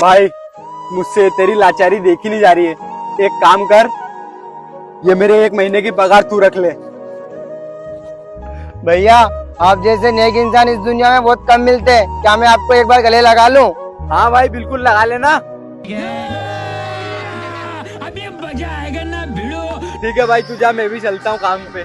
भाई मुझसे तेरी लाचारी देखी नहीं जा रही है, एक काम कर, ये मेरे 1 महीने की पगार तू रख ले। भैया आप जैसे नेक इंसान इस दुनिया में बहुत कम मिलते हैं, क्या मैं आपको एक बार गले लगा लूं? हाँ भाई बिल्कुल लगा लेना। अभी मजा आएगा ना भिड़ो। ठीक है भाई तू जा, मैं भी चलता हूँ काम पे।